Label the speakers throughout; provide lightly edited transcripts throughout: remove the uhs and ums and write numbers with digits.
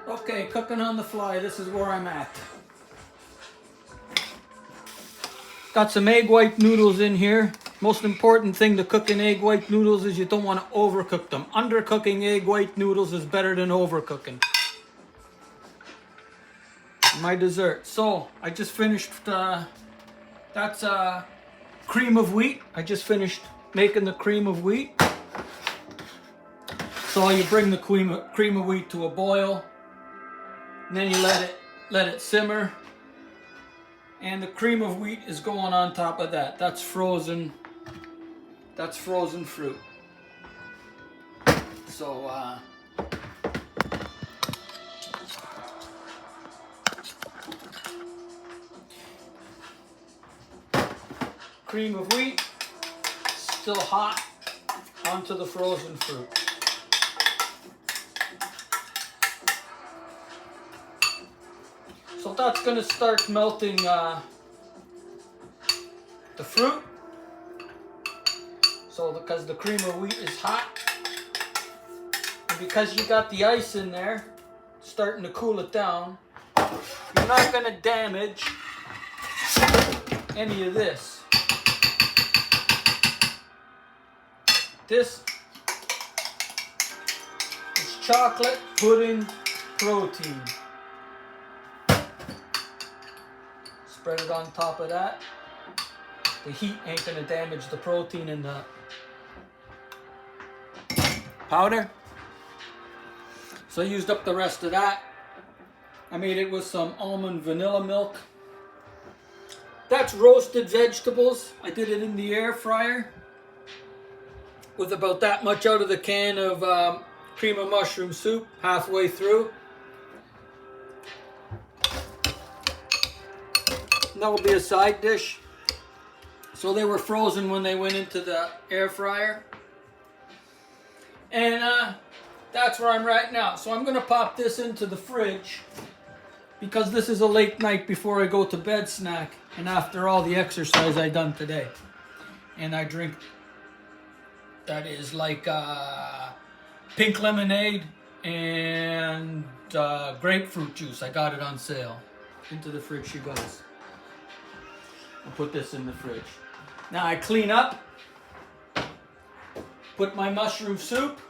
Speaker 1: Okay, cooking on the fly, this is where I'm at. Got some egg white noodles in here. Most important thing to cooking egg white noodles is you don't want to overcook them. Undercooking egg white noodles is better than overcooking. My dessert. So, I just finished, that's cream of wheat. I just finished making the cream of wheat. So you bring the cream of wheat to a boil, and then you let it simmer, and the cream of wheat is going on top of that. That's frozen fruit. So cream of wheat, still hot, onto the frozen fruit. So that's going to start melting the fruit. So because the cream of wheat is hot, and because you got the ice in there, starting to cool it down, you're not going to damage any of this. This is chocolate pudding protein. Spread it on top of that. The heat ain't gonna damage the protein in the powder. So I used up the rest of that. I made it with some almond vanilla milk. That's roasted vegetables. I did it in the air fryer with about that much out of the can of cream of mushroom soup halfway through. That will be a side dish. So they were frozen when they went into the air fryer. And that's where I'm right now. So I'm going to pop this into the fridge because this is a late night before I go to bed snack and after all the exercise I done today. And I drink, that is like pink lemonade and grapefruit juice. I got it on sale. Into the fridge she goes. I'll put this in the fridge. Now I clean up, put my mushroom soup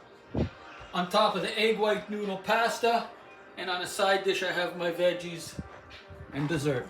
Speaker 1: on top of the egg white noodle pasta, and on a side dish I have my veggies and dessert.